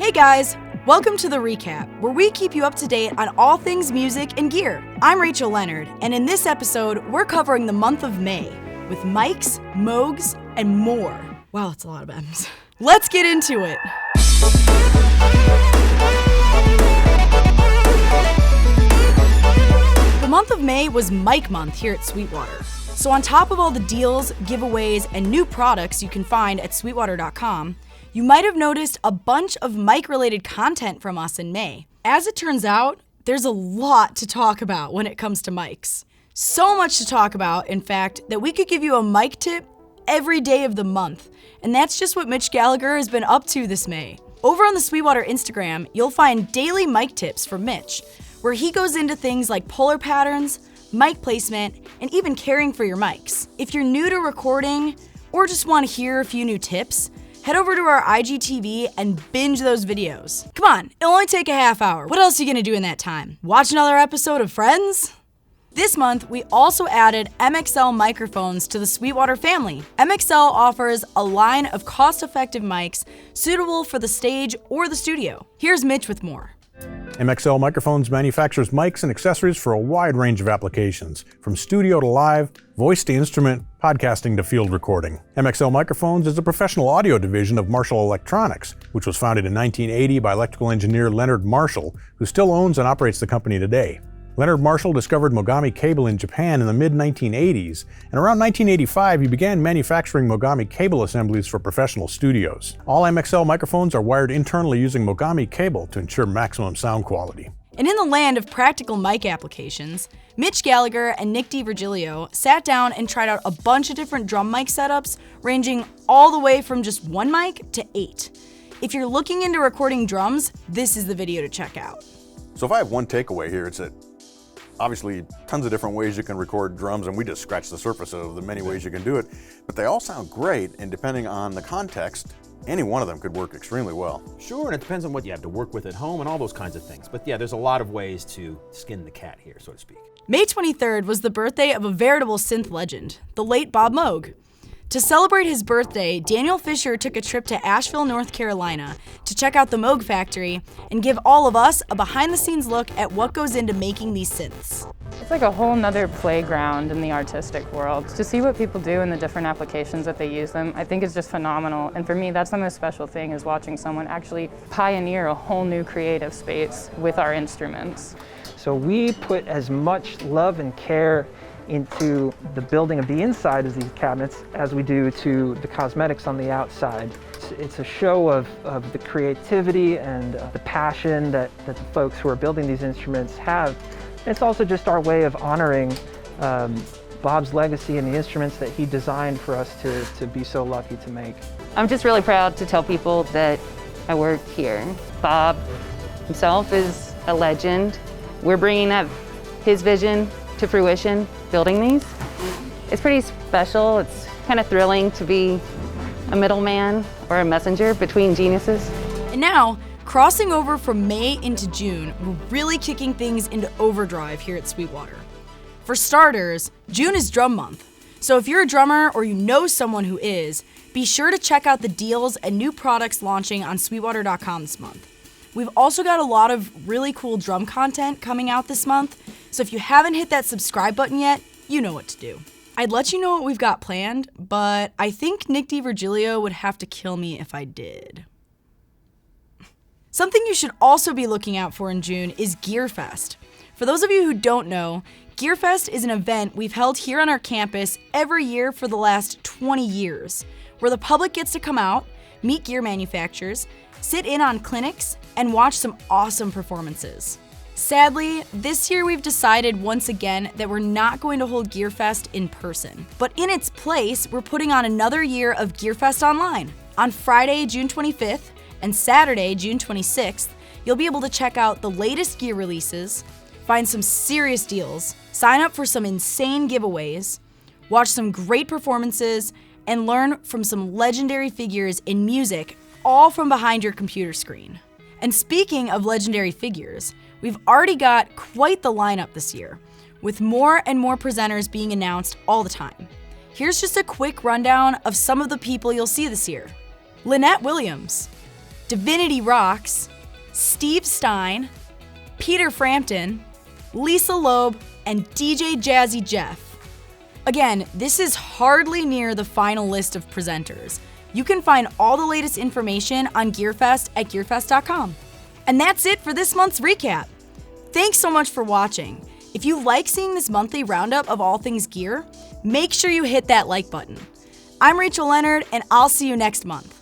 Hey guys, welcome to The Recap, where we keep you up to date on all things music and gear. I'm Rachel Leonard, and in this episode, we're covering the month of May with mics, Moogs, and more. Wow, that's a lot of M's. Let's get into it. The month of May was Mic Month here at Sweetwater. So on top of all the deals, giveaways, and new products you can find at sweetwater.com, you might have noticed a bunch of mic-related content from us in May. As it turns out, there's a lot to talk about when it comes to mics. So much to talk about, in fact, that we could give you a mic tip every day of the month. And that's just what Mitch Gallagher has been up to this May. Over on the Sweetwater Instagram, you'll find daily mic tips from Mitch, where he goes into things like polar patterns, mic placement, and even caring for your mics. If you're new to recording or just want to hear a few new tips, head over to our IGTV and binge those videos. Come on, it'll only take a half hour. What else are you gonna do in that time? Watch another episode of Friends? This month, we also added MXL Microphones to the Sweetwater family. MXL offers a line of cost-effective mics suitable for the stage or the studio. Here's Mitch with more. MXL Microphones manufactures mics and accessories for a wide range of applications, from studio to live, voice to instrument, podcasting to field recording. MXL Microphones is a professional audio division of Marshall Electronics, which was founded in 1980 by electrical engineer Leonard Marshall, who still owns and operates the company today. Leonard Marshall discovered Mogami cable in Japan in the mid-1980s, and around 1985 he began manufacturing Mogami cable assemblies for professional studios. All MXL microphones are wired internally using Mogami cable to ensure maximum sound quality. And in the land of practical mic applications, Mitch Gallagher and Nick DiVirgilio sat down and tried out a bunch of different drum mic setups, ranging all the way from just one mic to 8. If you're looking into recording drums, this is the video to check out. So if I have one takeaway here, it's that obviously tons of different ways you can record drums, and we just scratched the surface of the many ways you can do it, but they all sound great, and depending on the context, any one of them could work extremely well. Sure, and it depends on what you have to work with at home and all those kinds of things. But yeah, there's a lot of ways to skin the cat here, so to speak. May 23rd was the birthday of a veritable synth legend, the late Bob Moog. To celebrate his birthday, Daniel Fisher took a trip to Asheville, North Carolina to check out the Moog factory and give all of us a behind-the-scenes look at what goes into making these synths. It's like a whole nother playground in the artistic world. To see what people do in the different applications that they use them, I think is just phenomenal. And for me, that's the most special thing, is watching someone actually pioneer a whole new creative space with our instruments. So we put as much love and care into the building of the inside of these cabinets as we do to the cosmetics on the outside. It's a show of the creativity and the passion that the folks who are building these instruments have. It's also just our way of honoring Bob's legacy and the instruments that he designed for us to be so lucky to make. I'm just really proud to tell people that I work here. Bob himself is a legend. We're bringing up his vision to fruition, building these. It's pretty special. It's kind of thrilling to be a middleman or a messenger between geniuses. And now, crossing over from May into June, we're really kicking things into overdrive here at Sweetwater. For starters, June is drum month. So if you're a drummer or you know someone who is, be sure to check out the deals and new products launching on sweetwater.com this month. We've also got a lot of really cool drum content coming out this month, so if you haven't hit that subscribe button yet, you know what to do. I'd let you know what we've got planned, but I think Nick DiVirgilio would have to kill me if I did. Something you should also be looking out for in June is GearFest. For those of you who don't know, GearFest is an event we've held here on our campus every year for the last 20 years, where the public gets to come out, meet gear manufacturers, sit in on clinics, and watch some awesome performances. Sadly, this year we've decided once again that we're not going to hold GearFest in person. But in its place, we're putting on another year of GearFest online. On Friday, June 25th, and Saturday, June 26th, you'll be able to check out the latest gear releases, find some serious deals, sign up for some insane giveaways, watch some great performances, and learn from some legendary figures in music, all from behind your computer screen. And speaking of legendary figures, we've already got quite the lineup this year, with more and more presenters being announced all the time. Here's just a quick rundown of some of the people you'll see this year. Lynette Williams, Divinity Rocks, Steve Stein, Peter Frampton, Lisa Loeb, and DJ Jazzy Jeff. Again, this is hardly near the final list of presenters. You can find all the latest information on GearFest at gearfest.com. And that's it for this month's recap. Thanks so much for watching. If you like seeing this monthly roundup of all things gear, make sure you hit that like button. I'm Rachel Leonard, and I'll see you next month.